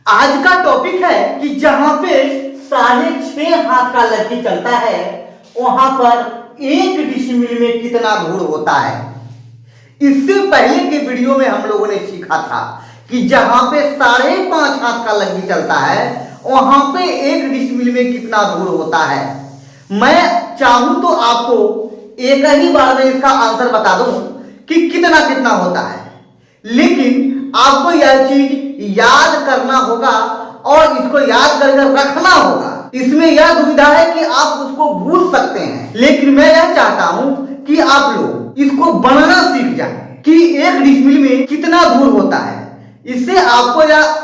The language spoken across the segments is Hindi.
आज का टॉपिक है कि जहां पे 6.5 हाथ का लग्गी चलता है वहां पर 1 डिसिमिल में कितना धूल होता है। इससे पहले के वीडियो में हम लोगों ने सीखा था कि जहां पे 5.5 हाथ का लग्गी चलता है वहां पे 1 डिसिमिल में कितना धूल होता है। मैं चाहूं तो आपको एक ही बार में इसका आंसर बता दूं कि कितना कितना होता है, लेकिन आपको यह चीज याद करना होगा और इसको याद करके रखना होगा। इसमें यह दुविधा है कि आप उसको भूल सकते हैं, लेकिन मैं यह चाहता हूं कि आप लोग इसको बनना सीख जाएं कि 1 डिसिमिल में कितना धूल होता है। इससे आपको यह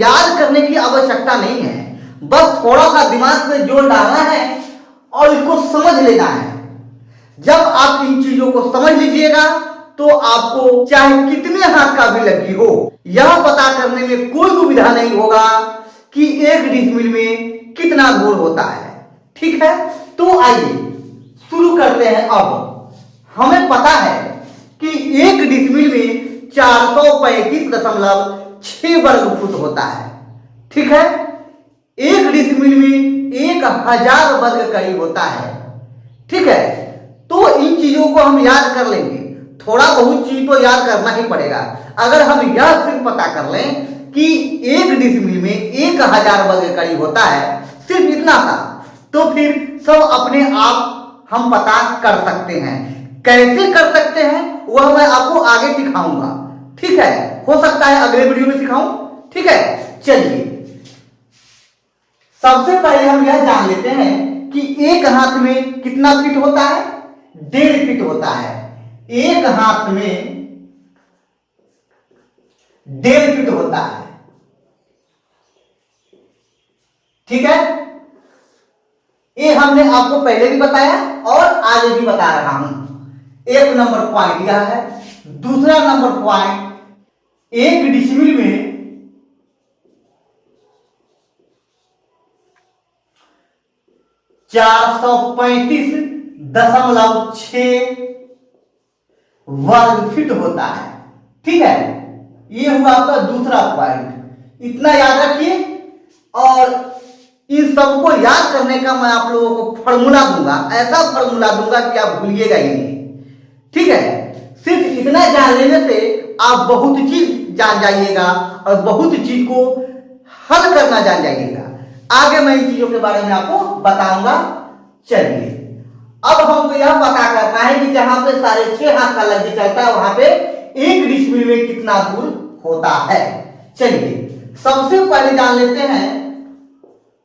याद करने की आवश्यकता नहीं है, बस थोड़ा सा दिमाग में जोर डालना है और इसको समझ लेना है। जब आप इन चीजों को समझ लीजिएगा तो आपको चाहे कितने हाथ का भी लग्गी हो यह पता करने में कोई दुविधा नहीं होगा कि 1 डिसिमिल में कितना धूल होता है। ठीक है, तो आइए शुरू करते हैं। अब हमें पता है कि 1 डिसिमिल में 435.6 वर्ग फुट होता है। ठीक है, 1 डिसिमिल में 1000 वर्ग करीब होता है। ठीक है, तो इन चीजों को हम याद कर लेंगे। थोड़ा बहुत चीज तो याद करना ही पड़ेगा। अगर हम यह सिर्फ पता कर लें कि 1 डिसिमिल में 1000 वर्ग करीब होता है, सिर्फ इतना था, तो फिर सब अपने आप हम पता कर सकते हैं। कैसे कर सकते हैं वह मैं आपको आगे सिखाऊंगा। ठीक है, हो सकता है अगले वीडियो में सिखाऊं। ठीक है, चलिए सबसे पहले हम यह जान लेते हैं कि 1 हाथ में कितना फीट होता है। 1.5 फीट होता है। 1 हाथ में 1.5 फीट होता है। ठीक है, ये हमने आपको पहले भी बताया और आज भी बता रहा हूं। 1 नंबर पॉइंट यह है। दूसरा नंबर पॉइंट, 1 डिसिमिल में 435.6 वर्ग फीट होता है। ठीक है, ये हुआ आपका दूसरा पॉइंट। इतना याद रखिए और इन सबको याद करने का मैं आप लोगों को फॉर्मूला दूंगा। ऐसा फॉर्मूला दूंगा कि आप भूलिएगा ही नहीं। ठीक है, सिर्फ इतना जान लेने से आप बहुत चीज जान जाइएगा और बहुत चीज को हल करना जान जाइएगा। आगे मैं इन चीजों के बारे में आपको बताऊंगा। चलिए अब हमको यह पता करना है कि जहां पे 6.5 हाथ का लग्गी चलता है वहां पे 1 डिसिमिल में कितना धूल होता है। चलिए सबसे पहले जान लेते हैं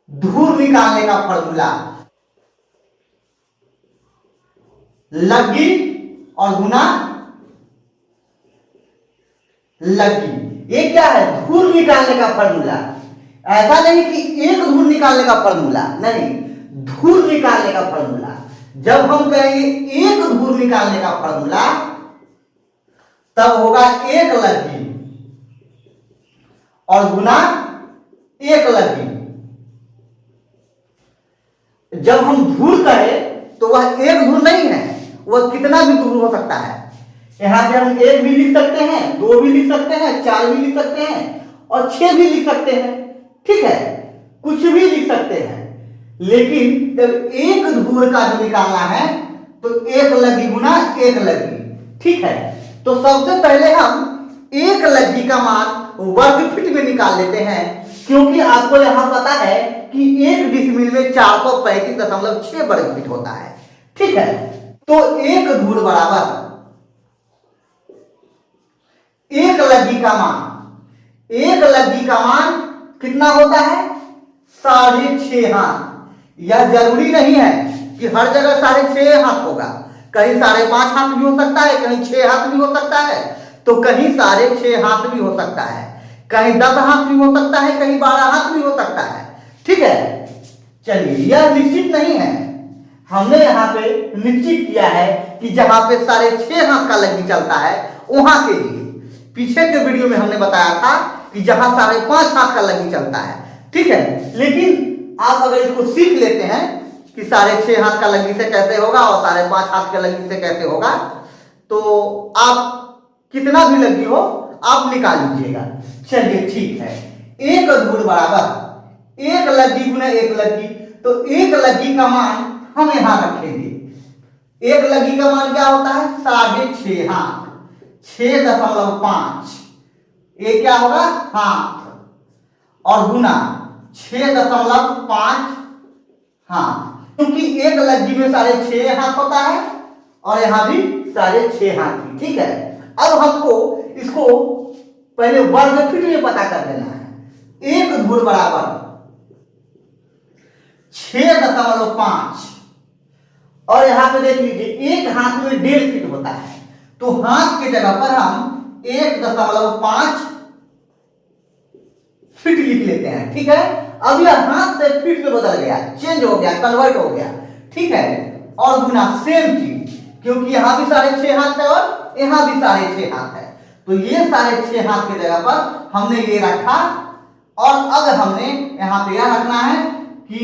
धूल निकालने का फॉर्मूला। लग्गी और गुना लग्गी, ये क्या है? धूल निकालने का फॉर्मूला। ऐसा नहीं कि एक धूल निकालने का फॉर्मूला, नहीं, धूल निकालने का फॉर्मूला। जब हम कहेंगे 1 धूल निकालने का फॉर्मूला तब होगा 1 लग्गी और गुना 1 लग्गी। जब हम धूल कहें तो वह 1 धूल नहीं है, वह कितना भी धूल हो सकता है। यहां पे हम 1 भी लिख सकते हैं, 2 भी लिख सकते हैं, 4 भी लिख सकते हैं और 6 भी लिख सकते हैं। ठीक है, कुछ भी लिख सकते हैं, लेकिन जब 1 धूल का जो निकालना है तो 1 लग्गी गुना 1 लग्गी। ठीक है, तो सबसे पहले हम 1 लग्गी का मान वर्ग फीट में निकाल लेते हैं, क्योंकि आपको यहां पता है कि 1 डिसिमिल में 435.6 वर्ग फीट होता है। ठीक है, तो 1 धूल बराबर 1 लग्गी का मान। 1 लग्गी का मान कितना होता है? 6.5 हाथ। यह जरूरी नहीं है कि हर जगह 6.5 हाथ होगा। कहीं 5.5 हाथ भी हो सकता है, कहीं 6 हाथ भी हो सकता है, तो कहीं 6.5 हाथ भी हो सकता है, कहीं 10 हाथ भी हो सकता है, कहीं 12 हाथ भी हो सकता है। ठीक है, चलिए यह निश्चित नहीं है। हमने यहाँ पे निश्चित किया है कि जहां पे 6.5 हाथ का लग्गी चलता है वहां के लिए। पीछे के वीडियो में हमने बताया था कि जहां 5.5 हाथ का लग्गी चलता है। ठीक है, लेकिन आप अगर इसको सीख लेते हैं कि 6.5 हाथ का लग्गी से कैसे होगा और 5.5 हाथ के लग्गी से कैसे होगा, तो आप कितना भी लग्गी हो आप निकाल लीजिएगा। चलिए ठीक है, एक धूल बराबर एक लग्गी गुना एक लग्गी, तो एक लग्गी का मान हम यहां रखेंगे। एक लग्गी का मान क्या होता है? 6.5 हाथ, 6.5 ये क्या होगा? हाथ, और गुना 6.5 हाथ, क्योंकि एक लग्गी में 6.5 हाथ होता है और यहां भी 6.5 हाथ ही। ठीक है, अब हमको इसको पहले वर्ग फीट में पता कर देना है। एक धूल बराबर 6.5, और यहां पे देख लीजिए एक हाथ में 1.5 फीट होता है, तो हाथ की जगह पर हम 1.5 फीट लिख लेते हैं। ठीक है, अब यह हाथ से फीट में बदल गया, चेंज हो गया, कन्वर्ट हो गया। ठीक है, और गुना सेम चीज, क्योंकि यहां भी 6.5 हाथ है और यहां भी 6.5 हाथ है, तो ये 6.5 हाथ की जगह पर हमने ये रखा। और अब हमने यहां पे यह रखना है कि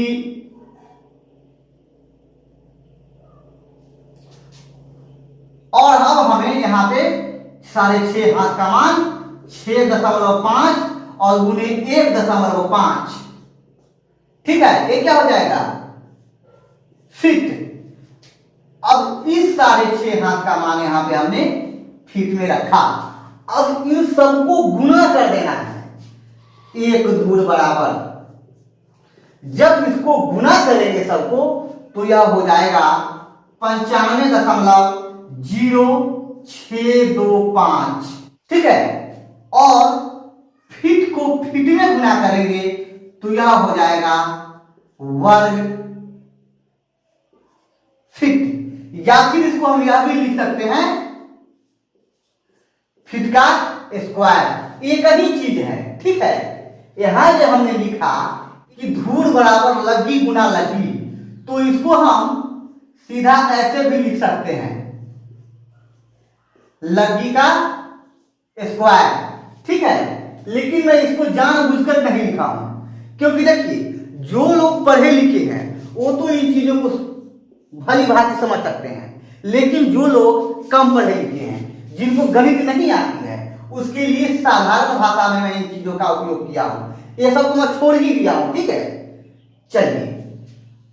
और अब हमें यहां पे 6.5 हाथ का मान 6.5 और गुने 1.5। ठीक है, ये क्या हो जाएगा? फीट। अब इस 6.5 हाथ का मान यहां पे हमने फीट में रखा। अब इन सबको गुना कर देना है। एक धूल बराबर, जब इसको गुना करेंगे सबको तो यह हो जाएगा 95.0625। ठीक है, और फीट को फीट में गुना करेंगे तो यह हो जाएगा वर्ग फीट, या फिर इसको हम यह भी लिख सकते हैं फीट का स्क्वायर, एक ही चीज है। ठीक है, यहां जो हमने लिखा कि धूल बराबर लग्गी गुना लग्गी, तो इसको हम सीधा ऐसे भी लिख सकते हैं, लग्गी का स्क्वायर। ठीक है, लेकिन मैं इसको जानबूझकर नहीं लिखा हूं, क्योंकि देखिए जो लोग पढ़े लिखे हैं वो तो इन चीजों को भली भांति समझ सकते हैं, लेकिन जो लोग कम पढ़े लिखे हैं, जिनको गणित नहीं आती है, उसके लिए साधारण भाषा में मैं इन चीजों का उपयोग किया हूं। ये सब तो मैं छोड़ ही दिया हूं। ठीक है, चलिए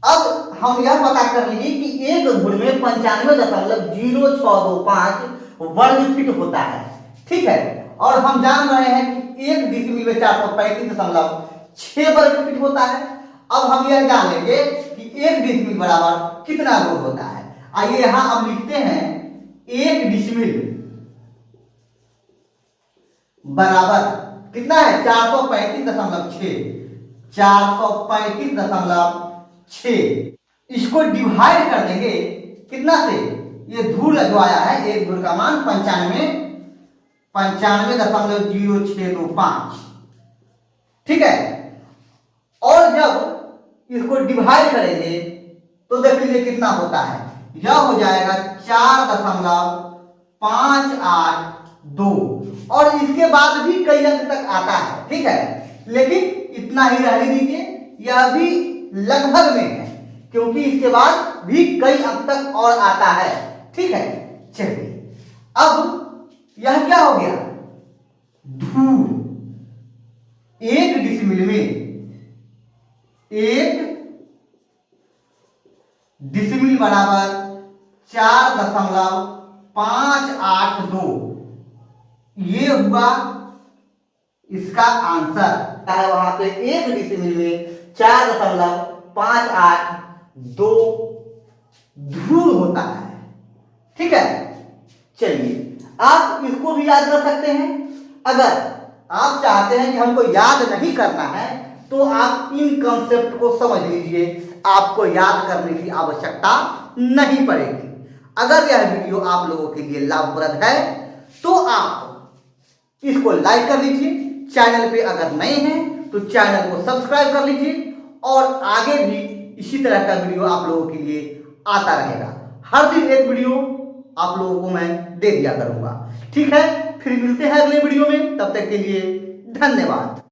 अब हम यह पता कर लिए कि एक धूल में 95.0625 वर्ग फीट होता है। ठीक है, और हम जान रहे हैं कि 1 डिसिमिल में 435.6 वर्ग फीट होता है। अब हम यह जान लेंगे कि 1 डिसिमिल बराबर कितना गोल होता है। आइए यहां अब लिखते हैं 1 डिसिमिल बराबर कितना है? 435.6, 435.6। इसको डिवाइड कर देंगे कितना से? ये धूल जो आया है, एक धूल का मान 95.0625। ठीक है, और जब इसको डिवाइड करेंगे तो देख लीजिए कितना होता है। यह हो जाएगा 4.582, और इसके बाद भी कई अंक तक आता है। ठीक है, लेकिन इतना ही रहने दीजिए, यह भी लगभग में है, क्योंकि इसके बाद भी कई अंक तक और आता है। ठीक है, चलिए अब यह क्या हो गया? धूल 1 डिसिमिल में 1 डिसिमिल बराबर 4.582, ये हुआ इसका आंसर है। वहां पे 1 डिसिमिल में 4.582 धूल होता है। ठीक है, चलिए आप इसको भी याद रख सकते हैं। अगर आप चाहते हैं कि हमको याद नहीं करना है तो आप इन कंसेप्ट को समझ लीजिए, आपको याद करने की आवश्यकता नहीं पड़ेगी। अगर यह वीडियो आप लोगों के लिए लाभप्रद है तो आप इसको लाइक कर लीजिए, चैनल पे अगर नए हैं तो चैनल को सब्सक्राइब कर लीजिए, और आगे भी इसी तरह का वीडियो आप लोगों के लिए आता रहेगा। हर दिन एक वीडियो आप लोगों को मैं दे दिया करूंगा। ठीक है, फिर मिलते हैं अगले वीडियो में, तब तक के लिए धन्यवाद।